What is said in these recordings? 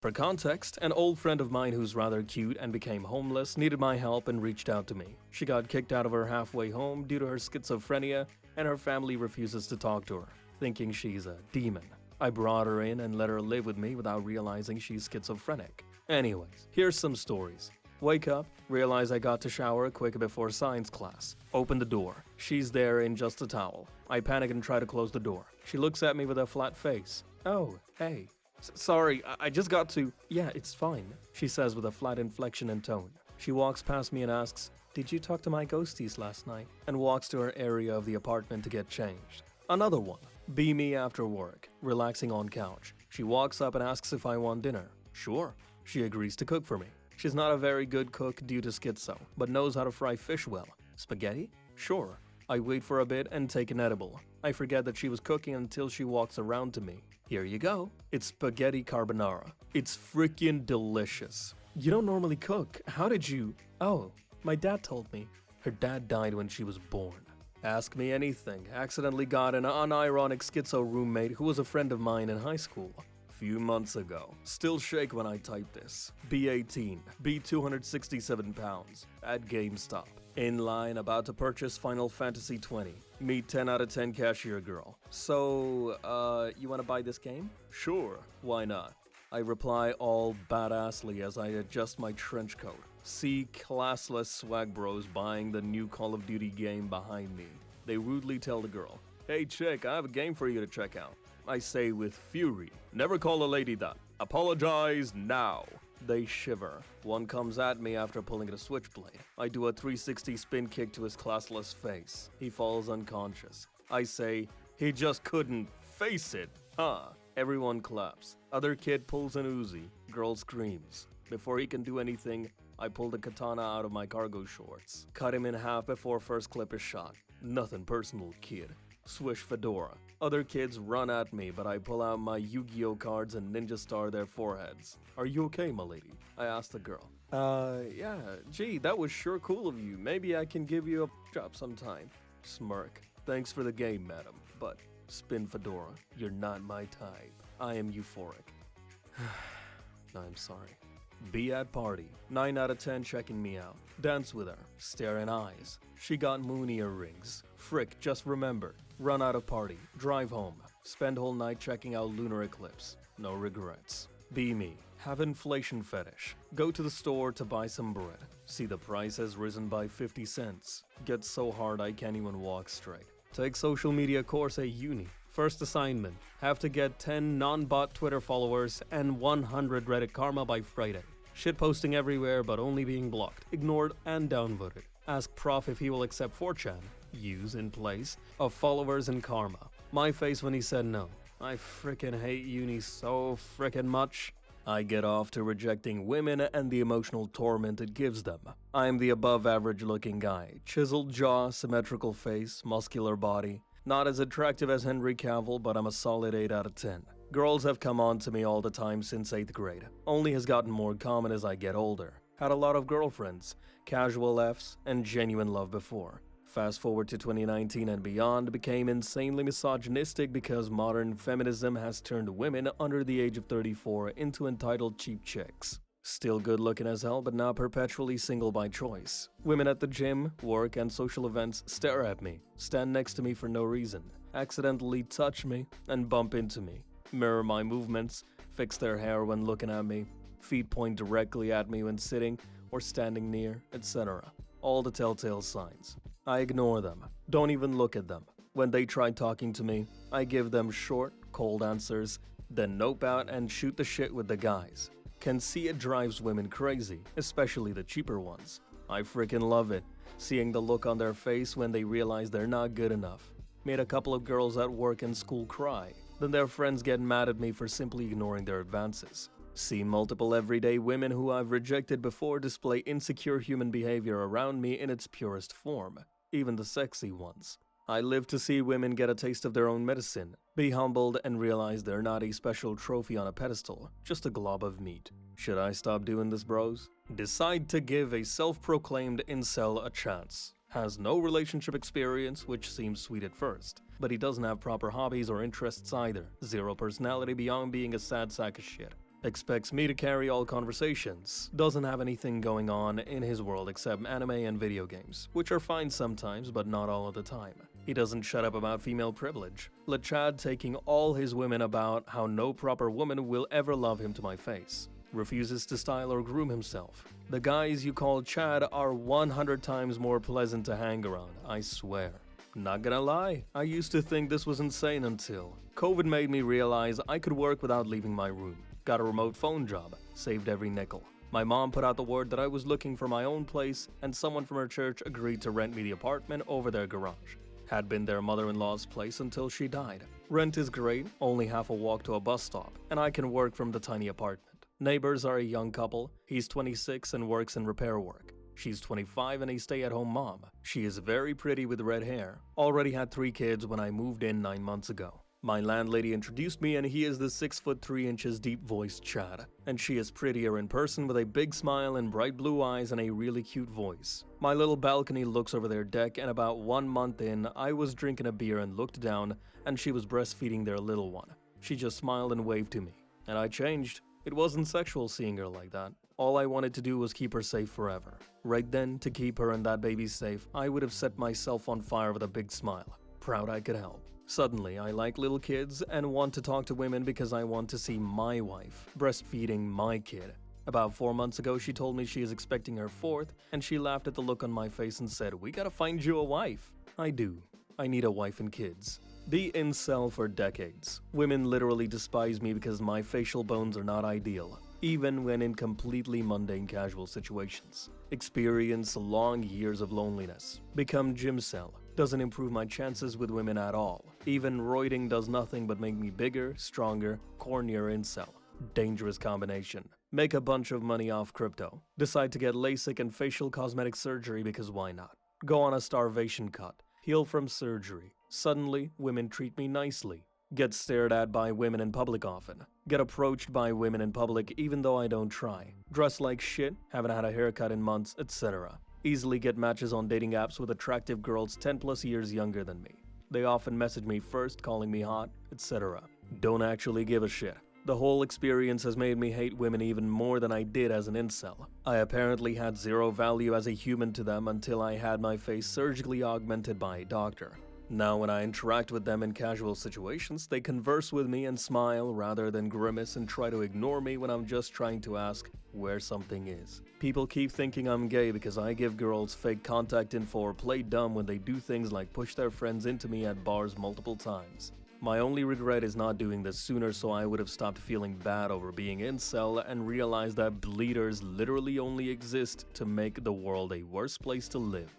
For context, an old friend of mine who's rather cute and became homeless needed my help and reached out to me. She got kicked out of her halfway home due to her schizophrenia, and her family refuses to talk to her, thinking she's a demon. I brought her in and let her live with me without realizing she's schizophrenic. Anyways, here's some stories. Wake up, realize I got to shower quick before science class. Open the door. She's there in just a towel. I panic and try to close the door. She looks at me with a flat face. "Oh, hey. Sorry, I just got to." "Yeah, it's fine," she says with a flat inflection and tone. She walks past me and asks, "Did you talk to my ghosties last night?" and walks to her area of the apartment to get changed. Another one. Be me after work, relaxing on couch. She walks up and asks if I want dinner. Sure. She agrees to cook for me. She's not a very good cook due to schizo, but knows how to fry fish well. Spaghetti? Sure. I wait for a bit and take an edible. I forget that she was cooking until she walks around to me. "Here you go. It's spaghetti carbonara. It's freaking delicious." "You don't normally cook. How did you?" "Oh, my dad told me." Her dad died when she was born. Ask me anything. Accidentally got an unironic schizo roommate who was a friend of mine in high school. Few months ago. Still shake when I type this. B18, B267 pounds, at GameStop. In line, about to purchase Final Fantasy 20. Meet 10 out of 10 cashier girl. "So, you wanna buy this game?" "Sure, why not?" I reply all badassly as I adjust my trench coat. See classless swag bros buying the new Call of Duty game behind me. They rudely tell the girl, "Hey chick, I have a game for you to check out." I say with fury, "Never call a lady that. Apologize now." They shiver. One comes at me after pulling the switchblade. I do a 360 spin kick to his classless face. He falls unconscious. I say, "He just couldn't face it, huh?" Everyone claps. Other kid pulls an Uzi. Girl screams. Before he can do anything, I pull the katana out of my cargo shorts. Cut him in half before first clip is shot. Nothing personal, kid. Swish fedora. Other kids run at me, but I pull out my Yu-Gi-Oh cards and ninja star their foreheads. "Are you okay, my lady?" I ask the girl. Yeah, gee, that was sure cool of you. Maybe I can give you a job sometime." Smirk. "Thanks for the game, madam, but..." Spin fedora. "You're not my type." I am euphoric. I'm sorry. Be at party. 9 out of 10 checking me out. Dance with her. Staring eyes. She got moon earrings. Frick, just remember. Run out of party. Drive home. Spend whole night checking out lunar eclipse. No regrets. Be me. Have inflation fetish. Go to the store to buy some bread. See the price has risen by 50 cents. Get so hard I can't even walk straight. Take social media course at uni. First assignment, have to get 10 non-bot Twitter followers and 100 Reddit karma by Friday. Shitposting everywhere but only being blocked, ignored, and downvoted. Ask prof if he will accept 4Chan. Use in place of followers and karma. My face when he said no. I frickin' hate uni so frickin' much. I get off to rejecting women and the emotional torment it gives them. I am the above average looking guy. Chiseled jaw, symmetrical face, muscular body. Not as attractive as Henry Cavill, but I'm a solid 8 out of 10. Girls have come on to me all the time since 8th grade. Only has gotten more common as I get older. Had a lot of girlfriends, casual Fs, and genuine love before. Fast forward to 2019 and beyond, became insanely misogynistic because modern feminism has turned women under the age of 34 into entitled cheap chicks. Still good looking as hell, but now perpetually single by choice. Women at the gym, work, and social events stare at me, stand next to me for no reason, accidentally touch me, and bump into me, mirror my movements, fix their hair when looking at me, feet point directly at me when sitting or standing near, etc. All the telltale signs. I ignore them, don't even look at them. When they try talking to me, I give them short, cold answers, then nope out and shoot the shit with the guys. Can see it drives women crazy, especially the cheaper ones. I freaking love it, seeing the look on their face when they realize they're not good enough. Made a couple of girls at work and school cry, then their friends get mad at me for simply ignoring their advances. See multiple everyday women who I've rejected before display insecure human behavior around me in its purest form, even the sexy ones. I live to see women get a taste of their own medicine, be humbled, and realize they're not a special trophy on a pedestal, just a glob of meat. Should I stop doing this, bros? Decide to give a self-proclaimed incel a chance. Has no relationship experience, which seems sweet at first, but he doesn't have proper hobbies or interests either. Zero personality beyond being a sad sack of shit. expects me to carry all conversations, doesn't have anything going on in his world except anime and video games, which are fine sometimes but not all of the time. He doesn't shut up about female privilege. Let Chad taking all his women about how no proper woman will ever love him to my face. Refuses to style or groom himself. The guys you call Chad are 100 times more pleasant to hang around, I swear. Not gonna lie, I used to think this was insane until COVID made me realize I could work without leaving my room. Got a remote phone job, saved every nickel. My mom put out the word that I was looking for my own place, and someone from her church agreed to rent me the apartment over their garage. Had been their mother-in-law's place until she died. Rent is great, only half a walk to a bus stop, and I can work from the tiny apartment. Neighbors are a young couple. He's 26 and works in repair work. She's 25 and a stay-at-home mom. She is very pretty with red hair. Already had 3 kids when I moved in 9 months ago. My landlady introduced me and he is the 6'3" deep-voiced Chad. And she is prettier in person with a big smile and bright blue eyes and a really cute voice. My little balcony looks over their deck, and about 1 month in, I was drinking a beer and looked down and she was breastfeeding their little one. She just smiled and waved to me. And I changed. It wasn't sexual seeing her like that. All I wanted to do was keep her safe forever. Right then, to keep her and that baby safe, I would have set myself on fire with a big smile. Proud I could help. Suddenly, I like little kids and want to talk to women because I want to see my wife breastfeeding my kid. About 4 months ago, she told me she is expecting her 4th, and she laughed at the look on my face and said, "We gotta find you a wife." I do. I need a wife and kids. The incel for decades. Women literally despise me because my facial bones are not ideal, even when in completely mundane casual situations. Experience long years of loneliness. Become gymcel. Doesn't improve my chances with women at all. Even roiding does nothing but make me bigger, stronger, cornier incel. Dangerous combination. Make a bunch of money off crypto. Decide to get LASIK and facial cosmetic surgery because why not? Go on a starvation cut. Heal from surgery. Suddenly, women treat me nicely. Get stared at by women in public often. Get approached by women in public even though I don't try. Dress like shit, haven't had a haircut in months, etc. Easily get matches on dating apps with attractive girls 10 plus years younger than me. They often message me first, calling me hot, etc. Don't actually give a shit. The whole experience has made me hate women even more than I did as an incel. I apparently had zero value as a human to them until I had my face surgically augmented by a doctor. Now when I interact with them in casual situations, they converse with me and smile rather than grimace and try to ignore me when I'm just trying to ask where something is. People keep thinking I'm gay because I give girls fake contact info or play dumb when they do things like push their friends into me at bars multiple times. My only regret is not doing this sooner, so I would have stopped feeling bad over being incel and realized that bleeders literally only exist to make the world a worse place to live.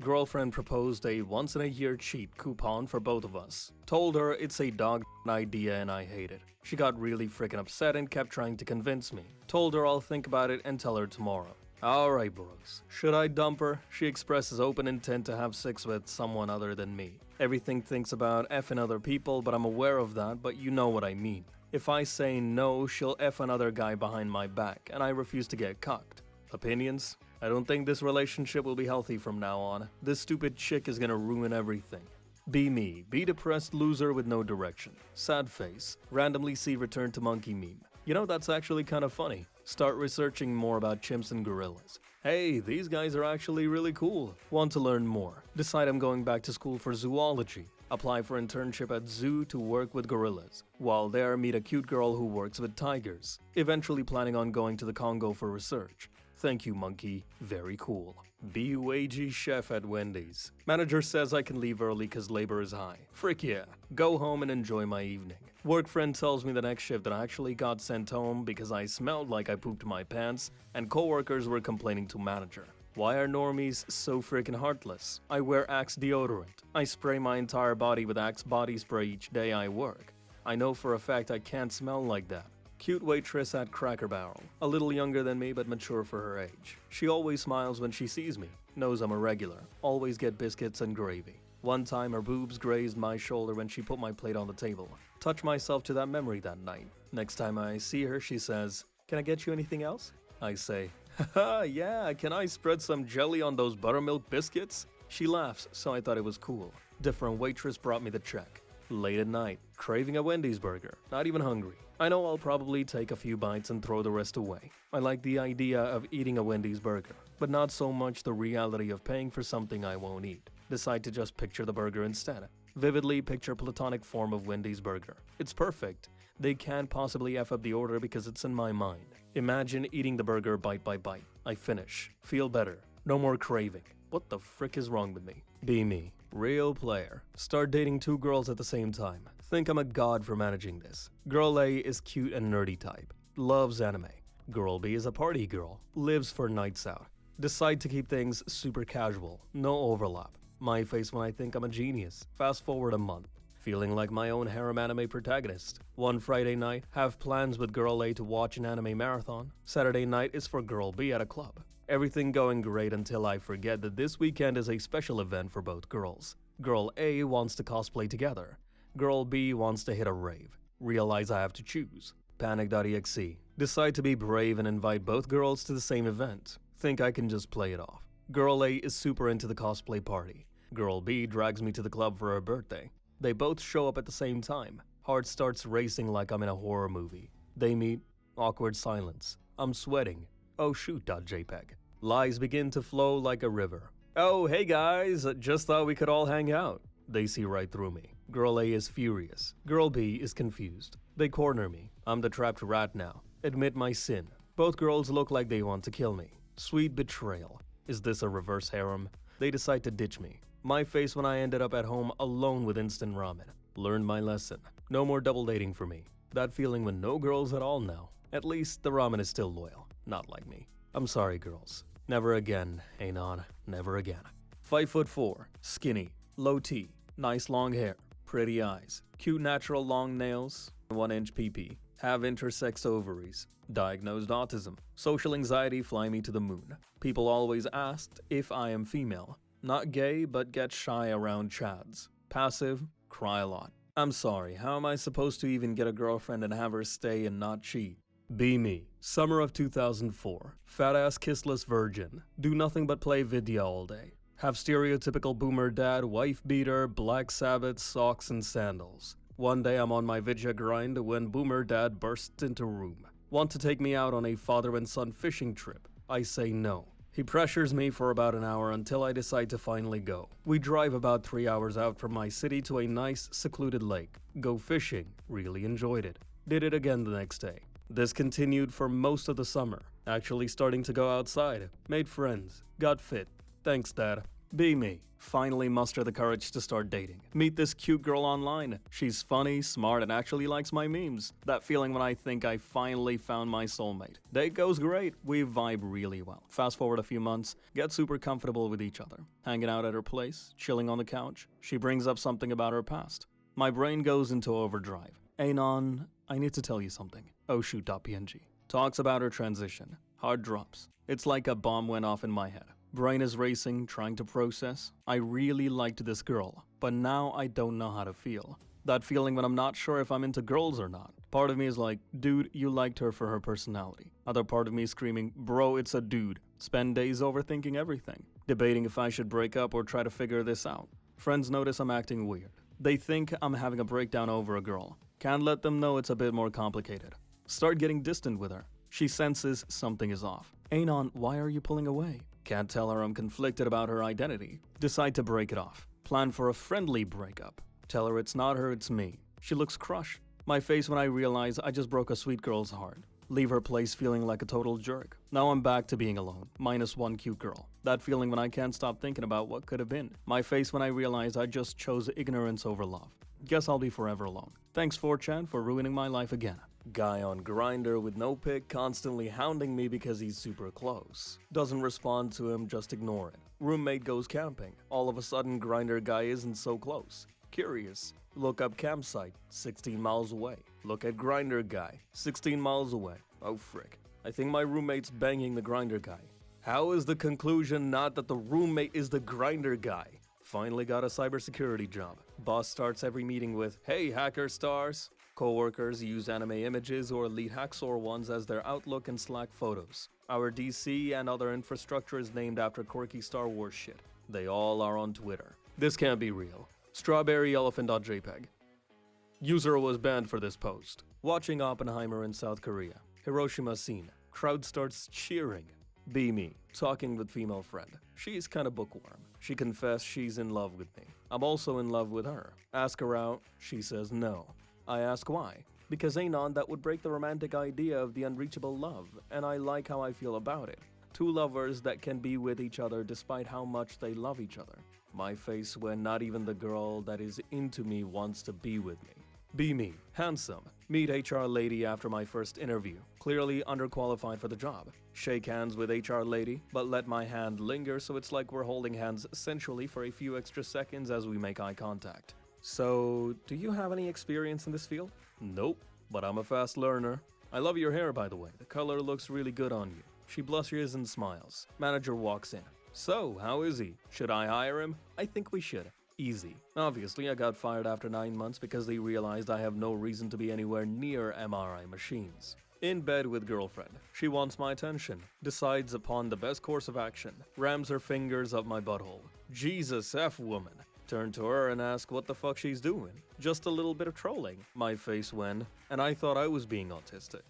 Girlfriend proposed a once-in-a-year cheat coupon for both of us. Told her it's a dog idea and I hate it. She got really freaking upset and kept trying to convince me. Told her I'll think about it and tell her tomorrow. Alright bros, should I dump her? She expresses open intent to have sex with someone other than me. Everything thinks about effing other people, but I'm aware of that, but you know what I mean. If I say no, she'll F another guy behind my back, and I refuse to get cucked. Opinions? I don't think this relationship will be healthy from now on. This stupid chick is gonna ruin everything. Be me, be depressed loser with no direction. Sad face, randomly see return to monkey meme. You know, that's actually kind of funny. Start researching more about chimps and gorillas. Hey, these guys are actually really cool. Want to learn more. Decide I'm going back to school for zoology. Apply for internship at zoo to work with gorillas. While there, meet a cute girl who works with tigers. Eventually planning on going to the Congo for research. Thank you, monkey. Very cool. BUAG chef at Wendy's. Manager says I can leave early cause labor is high. Frick yeah. Go home and enjoy my evening. Work friend tells me the next shift that I actually got sent home because I smelled like I pooped my pants, and coworkers were complaining to manager. Why are normies so freaking heartless? I wear Axe deodorant. I spray my entire body with Axe body spray each day I work. I know for a fact I can't smell like that. Cute waitress at Cracker Barrel. A little younger than me but mature for her age. She always smiles when she sees me. Knows I'm a regular. Always get biscuits and gravy. One time her boobs grazed my shoulder when she put my plate on the table. Touch myself to that memory that night. Next time I see her, she says, "Can I get you anything else?" I say, "Haha, yeah, can I spread some jelly on those buttermilk biscuits?" She laughs, so I thought it was cool. Different waitress brought me the check. Late at night, craving a Wendy's burger. Not even hungry. I know I'll probably take a few bites and throw the rest away. I like the idea of eating a Wendy's burger, but not so much the reality of paying for something I won't eat. Decide to just picture the burger instead. Vividly picture platonic form of Wendy's burger. It's perfect. They can't possibly F up the order because it's in my mind. Imagine eating the burger bite by bite. I finish. Feel better. No more craving. What the frick is wrong with me? Be me. Real player. Start dating 2 girls at the same time. Think I'm a god for managing this. Girl A is cute and nerdy type. Loves anime. Girl B is a party girl. Lives for nights out. Decide to keep things super casual. No overlap. My face when I think I'm a genius. Fast forward a month. Feeling like my own harem anime protagonist. One Friday night, have plans with Girl A to watch an anime marathon. Saturday night is for Girl B at a club. Everything going great until I forget that this weekend is a special event for both girls. Girl A wants to cosplay together. Girl B wants to hit a rave. Realize I have to choose. Panic.exe. Decide to be brave and invite both girls to the same event. Think I can just play it off. Girl A is super into the cosplay party. Girl B drags me to the club for her birthday. They both show up at the same time. Heart starts racing like I'm in a horror movie. They meet. Awkward silence. I'm sweating. Oh shoot.jpg. Lies begin to flow like a river. Oh hey guys, just thought we could all hang out. They see right through me. Girl A is furious. Girl B is confused. They corner me. I'm the trapped rat now. Admit my sin. Both girls look like they want to kill me. Sweet betrayal. Is this a reverse harem? They decide to ditch me. My face when I ended up at home alone with instant ramen. Learned my lesson. No more double dating for me. That feeling with no girls at all now. At least the ramen is still loyal. Not like me. I'm sorry girls. Never again, Anon. Never again. 5'4", skinny, low T, nice long hair, pretty eyes, cute natural long nails, 1-inch PP, have intersex ovaries, diagnosed autism, social anxiety fly me to the moon. People always asked if I am female. Not gay, but get shy around chads. Passive, cry a lot. I'm sorry, how am I supposed to even get a girlfriend and have her stay and not cheat? Be me. Summer of 2004. Fat-ass kissless virgin. Do nothing but play video all day. Have stereotypical boomer dad, wife beater, Black Sabbath, socks and sandals. One day I'm on my vidya grind when boomer dad bursts into room. Want to take me out on a father and son fishing trip. I say no. He pressures me for about an hour until I decide to finally go. We drive about 3 hours out from my city to a nice, secluded lake. Go fishing. Really enjoyed it. Did it again the next day. This continued for most of the summer. Actually starting to go outside. Made friends. Got fit. Thanks, Dad. Be me. Finally muster the courage to start dating. Meet this cute girl online. She's funny, smart, and actually likes my memes. That feeling when I think I finally found my soulmate. Date goes great. We vibe really well. Fast forward a few months. Get super comfortable with each other. Hanging out at her place. Chilling on the couch. She brings up something about her past. My brain goes into overdrive. Anon, I need to tell you something. Oh shoot.png. Talks about her transition. Hard drops. It's like a bomb went off in my head. Brain is racing, trying to process. I really liked this girl, but now I don't know how to feel. That feeling when I'm not sure if I'm into girls or not. Part of me is like, dude, you liked her for her personality. Other part of me screaming, bro, it's a dude. Spend days overthinking everything. Debating if I should break up or try to figure this out. Friends notice I'm acting weird. They think I'm having a breakdown over a girl. Can't let them know it's a bit more complicated. Start getting distant with her. She senses something is off. Anon, why are you pulling away? Can't tell her I'm conflicted about her identity. Decide to break it off. Plan for a friendly breakup. Tell her it's not her, it's me. She looks crushed. My face when I realize I just broke a sweet girl's heart. Leave her place feeling like a total jerk. Now I'm back to being alone. Minus one cute girl. That feeling when I can't stop thinking about what could have been. My face when I realize I just chose ignorance over love. Guess I'll be forever alone. Thanks 4Chan for ruining my life again. Guy on Grindr with no pic constantly hounding me because he's super close. Doesn't respond to him, just ignore it. Roommate goes camping. All of a sudden Grindr guy isn't so close. Curious. Look up campsite, 16 miles away. Look at Grindr guy, 16 miles away. Oh frick. I think my roommate's banging the Grindr guy. How is the conclusion not that the roommate is the Grindr guy? Finally got a cybersecurity job. Boss starts every meeting with, hey hacker stars. Co-workers use anime images or elite hacksaw ones as their Outlook and Slack photos. Our DC and other infrastructure is named after quirky Star Wars shit. They all are on Twitter. This can't be real. Strawberry elephant.jpg. User was banned for this post. Watching Oppenheimer in South Korea. Hiroshima scene. Crowd starts cheering. Be me. Talking with female friend. She's kinda bookworm. She confessed she's in love with me. I'm also in love with her. Ask her out. She says no. I ask why. Because anon, that would break the romantic idea of the unreachable love, and I like how I feel about it. Two lovers that can be with each other despite how much they love each other. My face when not even the girl that is into me wants to be with me. Be me. Handsome. Meet HR lady after my first interview. Clearly underqualified for the job. Shake hands with HR lady, but let my hand linger so it's like we're holding hands sensually for a few extra seconds as we make eye contact. So, do you have any experience in this field? Nope, but I'm a fast learner. I love your hair, by the way. The color looks really good on you. She blushes and smiles. Manager walks in. So, how is he? Should I hire him? I think we should. Easy. Obviously, I got fired after 9 months because they realized I have no reason to be anywhere near MRI machines. In bed with girlfriend. She wants my attention. Decides upon the best course of action. Rams her fingers up my butthole. Jesus F woman. Turn to her and ask what the fuck she's doing. Just a little bit of trolling. My face when, and I thought I was being autistic.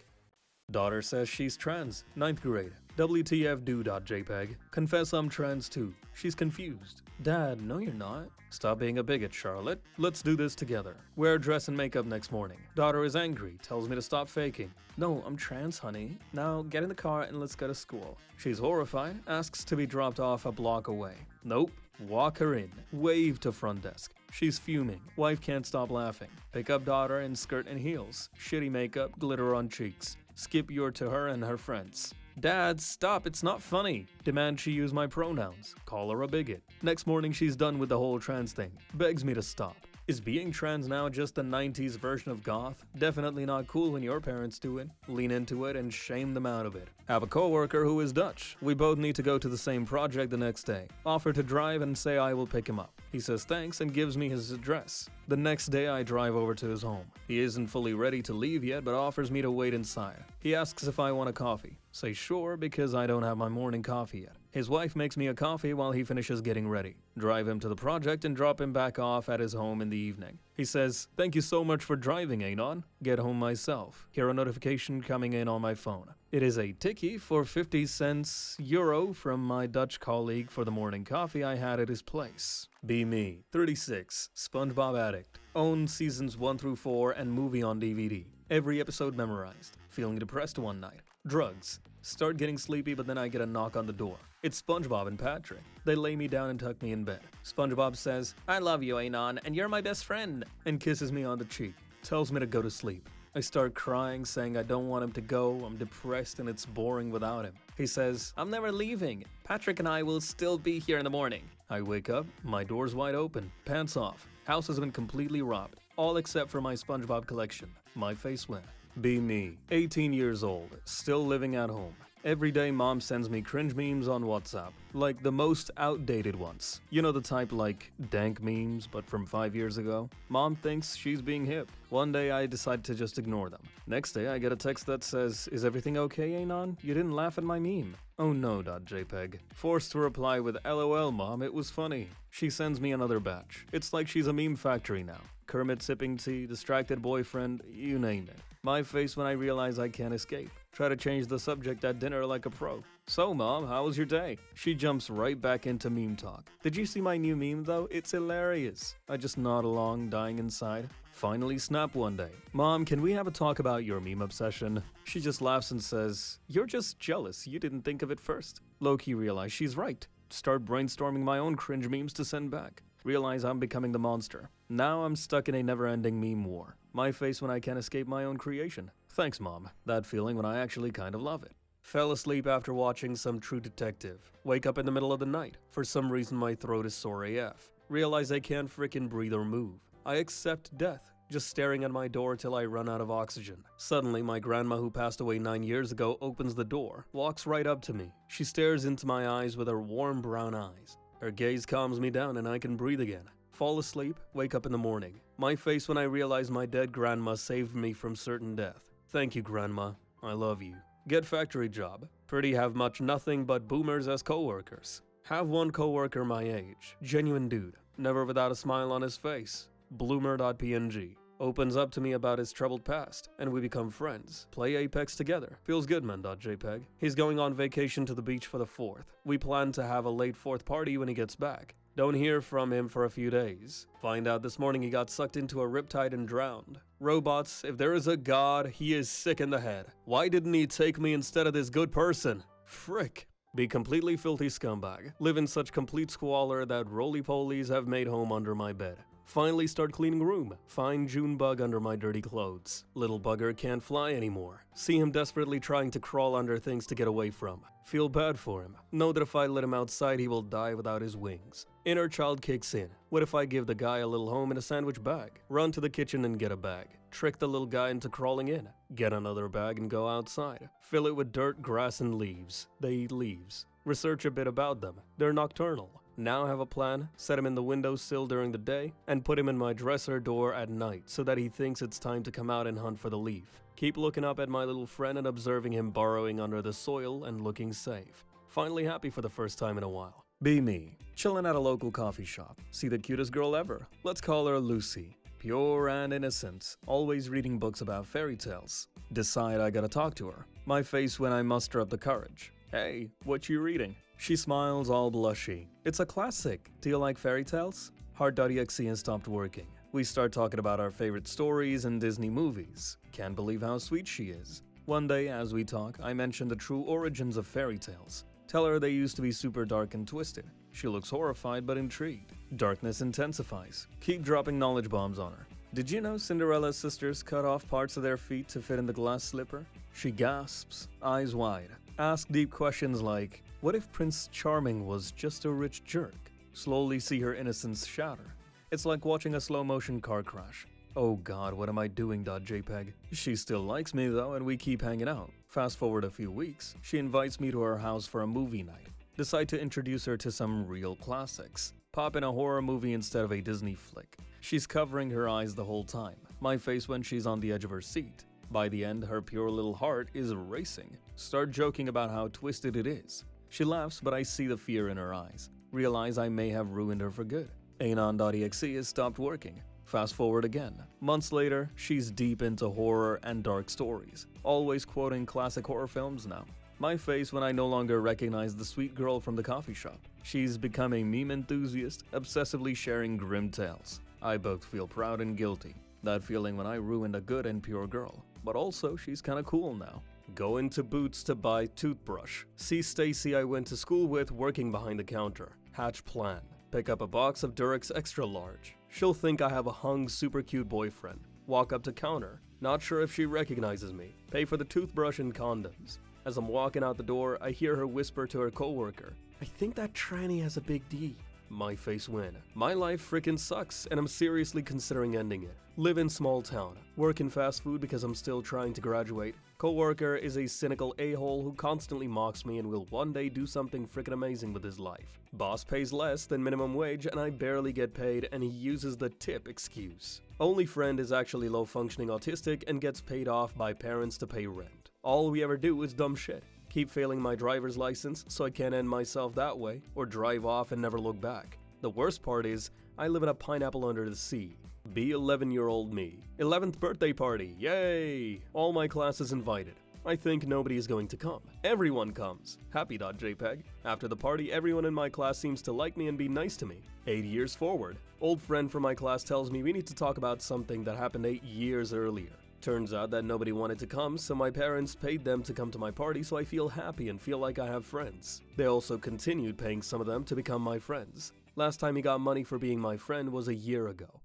Daughter says she's trans. 9th grade. WTF do.jpg. Confess I'm trans too. She's confused. Dad, no you're not. Stop being a bigot, Charlotte. Let's do this together. Wear dress and makeup next morning. Daughter is angry. Tells me to stop faking. No, I'm trans, honey. Now get in the car and let's go to school. She's horrified. Asks to be dropped off a block away. Nope. Walk her in. Wave to front desk. She's fuming. Wife can't stop laughing. Pick up daughter in skirt and heels. Shitty makeup, glitter on cheeks. Skip your to her and her friends. Dad, stop, it's not funny. Demand she use my pronouns. Call her a bigot. Next morning she's done with the whole trans thing. Begs me to stop. Is being trans now just the 90s version of goth? Definitely not cool when your parents do it. Lean into it and shame them out of it. Have a coworker who is Dutch. We both need to go to the same project the next day. Offer to drive and say I will pick him up. He says thanks and gives me his address. The next day I drive over to his home. He isn't fully ready to leave yet but offers me to wait inside. He asks if I want a coffee. Say sure because I don't have my morning coffee yet. His wife makes me a coffee while he finishes getting ready. Drive him to the project and drop him back off at his home in the evening. He says, thank you so much for driving, Anon. Get home myself. Hear a notification coming in on my phone. It is a ticky for 50 cents euro from my Dutch colleague for the morning coffee I had at his place. Be me. 36. SpongeBob addict. Own seasons 1 through 4 and movie on DVD. Every episode memorized. Feeling depressed one night. Drugs. Start getting sleepy but then I get a knock on the door. It's SpongeBob and Patrick. They lay me down and tuck me in bed. SpongeBob says, I love you, Anon, and you're my best friend, and kisses me on the cheek. Tells me to go to sleep. I start crying, saying I don't want him to go, I'm depressed and it's boring without him. He says, I'm never leaving. Patrick and I will still be here in the morning. I wake up, my door's wide open, pants off. House has been completely robbed, all except for my SpongeBob collection. My face went. Be me. 18 years old, still living at home. Every day mom sends me cringe memes on WhatsApp, like the most outdated ones. You know the type like dank memes, but from 5 years ago? Mom thinks she's being hip. One day I decide to just ignore them. Next day I get a text that says, is everything okay, Anon? You didn't laugh at my meme. Oh no.jpg. Forced to reply with LOL mom, it was funny. She sends me another batch. It's like she's a meme factory now. Kermit sipping tea, distracted boyfriend, you name it. My face when I realize I can't escape. Try to change the subject at dinner like a pro. So mom, how was your day? She jumps right back into meme talk. Did you see my new meme though? It's hilarious. I just nod along, dying inside. Finally snap one day. Mom, can we have a talk about your meme obsession? She just laughs and says, you're just jealous, you didn't think of it first. Low-key realize she's right. Start brainstorming my own cringe memes to send back. Realize I'm becoming the monster. Now I'm stuck in a never-ending meme war. My face when I can't escape my own creation. Thanks, Mom. That feeling when I actually kind of love it. Fell asleep after watching some True Detective. Wake up in the middle of the night. For some reason my throat is sore AF. Realize I can't frickin' breathe or move. I accept death. Just staring at my door till I run out of oxygen. Suddenly, my grandma who passed away 9 years ago opens the door, walks right up to me. She stares into my eyes with her warm brown eyes. Her gaze calms me down and I can breathe again. Fall asleep, wake up in the morning. My face when I realize my dead grandma saved me from certain death. Thank you, Grandma. I love you. Get factory job. Pretty have much nothing but boomers as co-workers. Have one co-worker my age. Genuine dude. Never without a smile on his face. Bloomer.png. Opens up to me about his troubled past, and we become friends. Play Apex together. Feels good, man.jpg. He's going on vacation to the beach for the 4th. We plan to have a late 4th party when he gets back. Don't hear from him for a few days. Find out this morning he got sucked into a riptide and drowned. Robots, if there is a god, he is sick in the head. Why didn't he take me instead of this good person? Frick. Be completely filthy scumbag. Live in such complete squalor that roly-polies have made home under my bed. Finally start cleaning room. Find June bug under my dirty clothes. Little bugger can't fly anymore. See him desperately trying to crawl under things to get away from. Feel bad for him. Know that if I let him outside, he will die without his wings. Inner child kicks in. What if I give the guy a little home in a sandwich bag? Run to the kitchen and get a bag. Trick the little guy into crawling in. Get another bag and go outside. Fill it with dirt, grass, and leaves. They eat leaves. Research a bit about them. They're nocturnal. Now have a plan, set him in the windowsill during the day, and put him in my dresser door at night so that he thinks it's time to come out and hunt for the leaf. Keep looking up at my little friend and observing him burrowing under the soil and looking safe. Finally happy for the first time in a while. Be me. Chilling at a local coffee shop. See the cutest girl ever. Let's call her Lucy. Pure and innocent. Always reading books about fairy tales. Decide I gotta talk to her. My face when I muster up the courage. Hey, what you reading? She smiles all blushy. It's a classic. Do you like fairy tales? Heart.exe has stopped working. We start talking about our favorite stories and Disney movies. Can't believe how sweet she is. One day, as we talk, I mention the true origins of fairy tales. Tell her they used to be super dark and twisted. She looks horrified but intrigued. Darkness intensifies. Keep dropping knowledge bombs on her. Did you know Cinderella's sisters cut off parts of their feet to fit in the glass slipper? She gasps, eyes wide. Ask deep questions like, what if Prince Charming was just a rich jerk? Slowly see her innocence shatter. It's like watching a slow-motion car crash. Oh god, what am I doing.jpg? She still likes me though, and we keep hanging out. Fast forward a few weeks, she invites me to her house for a movie night. Decide to introduce her to some real classics. Pop in a horror movie instead of a Disney flick. She's covering her eyes the whole time. My face when she's on the edge of her seat. By the end, her pure little heart is racing. Start joking about how twisted it is. She laughs, but I see the fear in her eyes. Realize I may have ruined her for good. Anon.exe has stopped working. Fast forward again. Months later, she's deep into horror and dark stories. Always quoting classic horror films now. My face when I no longer recognize the sweet girl from the coffee shop. She's become a meme enthusiast, obsessively sharing grim tales. I both feel proud and guilty. That feeling when I ruined a good and pure girl. But also, she's kinda cool now. Go into Boots to buy toothbrush. See Stacy I went to school with working behind the counter. Hatch plan. Pick up a box of Durex Extra Large. She'll think I have a hung super cute boyfriend. Walk up to counter. Not sure if she recognizes me. Pay for the toothbrush and condoms. As I'm walking out the door, I hear her whisper to her coworker, I think that tranny has a big D. My face win. My life frickin' sucks, and I'm seriously considering ending it. Live in small town. Work in fast food because I'm still trying to graduate. Coworker is a cynical a-hole who constantly mocks me and will one day do something frickin' amazing with his life. Boss pays less than minimum wage and I barely get paid, and he uses the tip excuse. Only friend is actually low-functioning autistic and gets paid off by parents to pay rent. All we ever do is dumb shit. Keep failing my driver's license so I can't end myself that way, or drive off and never look back. The worst part is, I live in a pineapple under the sea. Be 11-year-old me. 11th birthday party, yay! All my classes invited. I think nobody is going to come. Everyone comes. Happy.jpg. After the party, everyone in my class seems to like me and be nice to me. 8 years forward. Old friend from my class tells me we need to talk about something that happened 8 years earlier. Turns out that nobody wanted to come, so my parents paid them to come to my party, so I feel happy and feel like I have friends. They also continued paying some of them to become my friends. Last time he got money for being my friend was a year ago.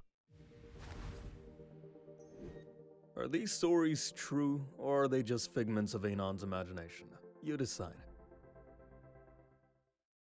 Are these stories true, or are they just figments of Anon's imagination? You decide.